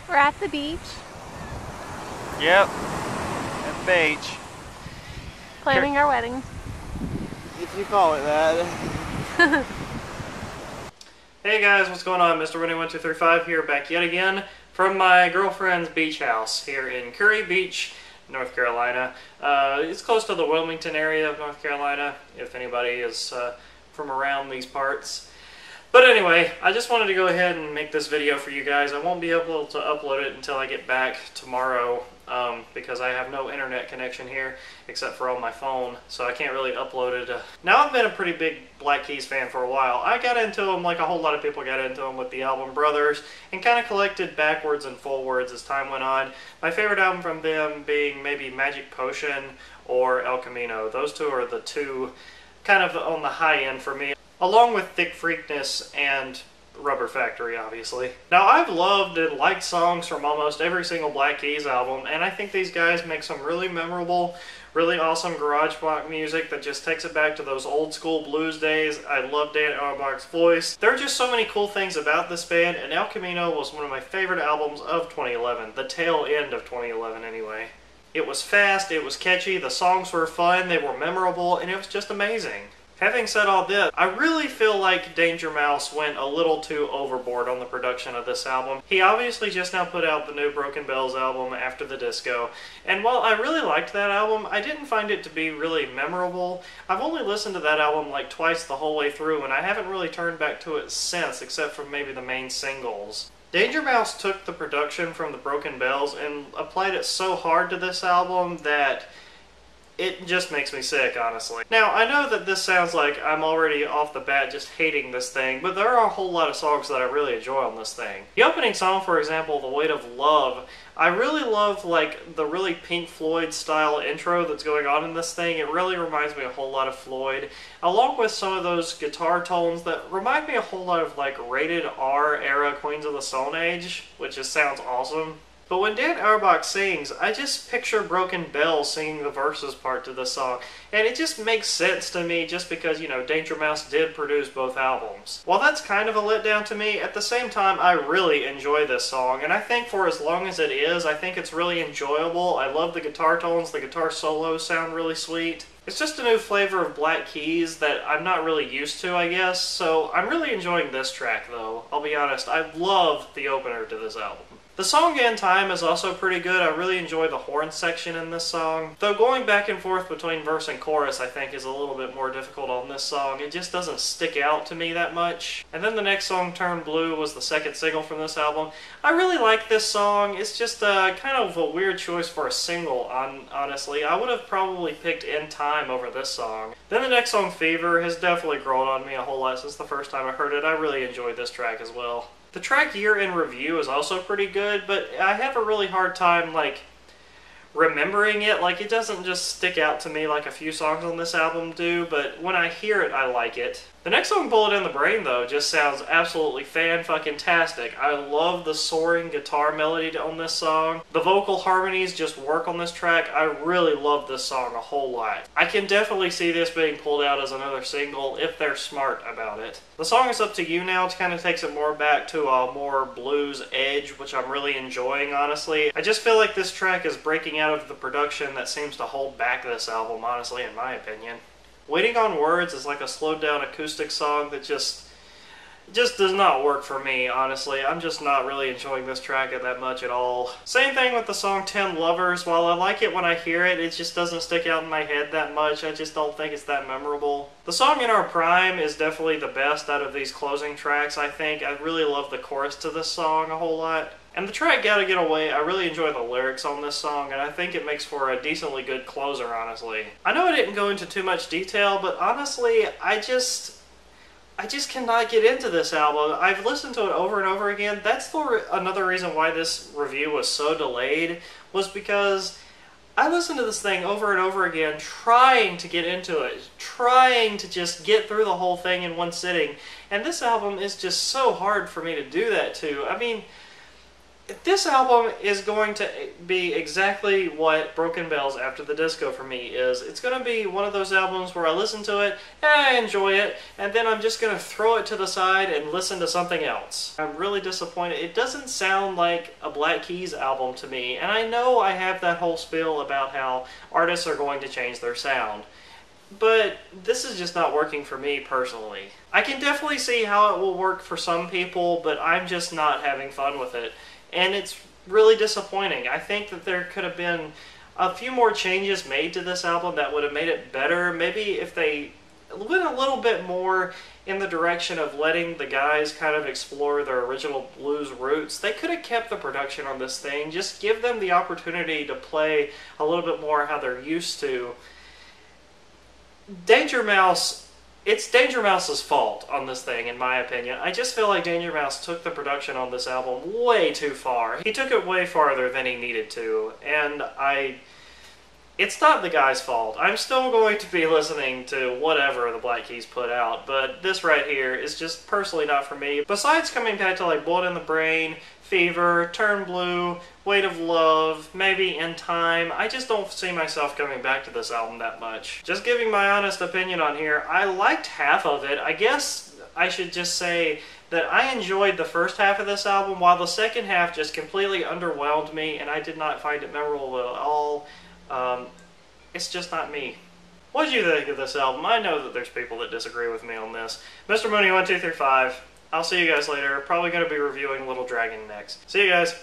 We're at the beach. Yep, at the beach. Planning our wedding. If you call it that. Hey guys, what's going on? Mr. Winnie1235 here, back yet again from my girlfriend's beach house here in Curry Beach, North Carolina. It's close to the Wilmington area of North Carolina, if anybody is from around these parts. But anyway, I just wanted to go ahead and make this video for you guys. I won't be able to upload it until I get back tomorrow because I have no internet connection here except for on my phone, so I can't really upload it. Now, I've been a pretty big Black Keys fan for a while. I got into them like a whole lot of people got into them with the album Brothers and kind of collected backwards and forwards as time went on. My favorite album from them being maybe Magic Potion or El Camino. Those two are the two kind of on the high end for me, along with Thick Freakness and Rubber Factory, obviously. Now, I've loved and liked songs from almost every single Black Keys album, and I think these guys make some really memorable, really awesome garage rock music that just takes it back to those old school blues days. I love Dan Auerbach's voice. There are just so many cool things about this band, and El Camino was one of my favorite albums of 2011, the tail end of 2011 anyway. It was fast, it was catchy, the songs were fun, they were memorable, and it was just amazing. Having said all this, I really feel like Danger Mouse went a little too overboard on the production of this album. He obviously just now put out the new Broken Bells album, After the Disco, and while I really liked that album, I didn't find it to be really memorable. I've only listened to that album like twice the whole way through, and I haven't really turned back to it since, except for maybe the main singles. Danger Mouse took the production from the Broken Bells and applied it so hard to this album that it just makes me sick, honestly. Now, I know that this sounds like I'm already off the bat just hating this thing, but there are a whole lot of songs that I really enjoy on this thing. The opening song, for example, The Weight of Love, I really love like the really Pink Floyd style intro that's going on in this thing. It really reminds me a whole lot of Floyd, along with some of those guitar tones that remind me a whole lot of like Rated R era Queens of the Stone Age, which just sounds awesome. But when Dan Auerbach sings, I just picture Broken Bells singing the verses part to the song, and it just makes sense to me just because, you know, Danger Mouse did produce both albums. While that's kind of a letdown to me, at the same time, I really enjoy this song, and I think for as long as it is, I think it's really enjoyable. I love the guitar tones, the guitar solos sound really sweet. It's just a new flavor of Black Keys that I'm not really used to, I guess, so I'm really enjoying this track, though. I'll be honest, I love the opener to this album. The song In Time is also pretty good. I really enjoy the horn section in this song. Though going back and forth between verse and chorus I think is a little bit more difficult on this song. It just doesn't stick out to me that much. And then the next song, Turn Blue, was the second single from this album. I really like this song. It's just kind of a weird choice for a single, honestly. I would have probably picked In Time over this song. Then the next song, Fever, has definitely grown on me a whole lot since the first time I heard it. I really enjoyed this track as well. The track Year in Review is also pretty good, but I have a really hard time, like, remembering it. Like, it doesn't just stick out to me like a few songs on this album do, but when I hear it, I like it. The next song, Bullet in the Brain, though, just sounds absolutely fan-fucking-tastic. I love the soaring guitar melody on this song. The vocal harmonies just work on this track. I really love this song a whole lot. I can definitely see this being pulled out as another single if they're smart about it. The song Is Up to You Now kind of takes it more back to a more blues edge, which I'm really enjoying, honestly. I just feel like this track is breaking out of the production that seems to hold back this album, honestly, in my opinion. Waiting on Words is like a slowed down acoustic song that just does not work for me, honestly. I'm just not really enjoying this track that much at all. Same thing with the song 10 Lovers. While I like it when I hear it, it just doesn't stick out in my head that much. I just don't think it's that memorable. The song In Our Prime is definitely the best out of these closing tracks, I think. I really love the chorus to this song a whole lot. And the track Gotta Get Away, I really enjoy the lyrics on this song, and I think it makes for a decently good closer, honestly. I know I didn't go into too much detail, but honestly, I just cannot get into this album. I've listened to it over and over again. That's another reason why this review was so delayed, was because I listened to this thing over and over again, trying to get into it, trying to just get through the whole thing in one sitting, and this album is just so hard for me to do that to. I mean, This album is going to be exactly what Broken Bells After the Disco for me is. It's going to be one of those albums where I listen to it, and I enjoy it, and then I'm just going to throw it to the side and listen to something else. I'm really disappointed. It doesn't sound like a Black Keys album to me, and I know I have that whole spiel about how artists are going to change their sound. But this is just not working for me personally. I can definitely see how it will work for some people, but I'm just not having fun with it. And it's really disappointing. I think that there could have been a few more changes made to this album that would have made it better. Maybe if they went a little bit more in the direction of letting the guys kind of explore their original blues roots, they could have kept the production on this thing. Just give them the opportunity to play a little bit more how they're used to. Danger Mouse, it's Danger Mouse's fault on this thing, in my opinion. I just feel like Danger Mouse took the production on this album way too far. He took it way farther than he needed to, and it's not the guy's fault. I'm still going to be listening to whatever the Black Keys put out, but this right here is just personally not for me. Besides coming back to like Bullet in the Brain, Fever, Turn Blue, Weight of Love, maybe In Time, I just don't see myself coming back to this album that much. Just giving my honest opinion on here, I liked half of it. I guess I should just say that I enjoyed the first half of this album, while the second half just completely underwhelmed me, and I did not find it memorable at all. It's just not me. What did you think of this album? I know that there's people that disagree with me on this. Mr. Mooney 1235. I'll see you guys later. Probably going to be reviewing Little Dragon next. See you guys.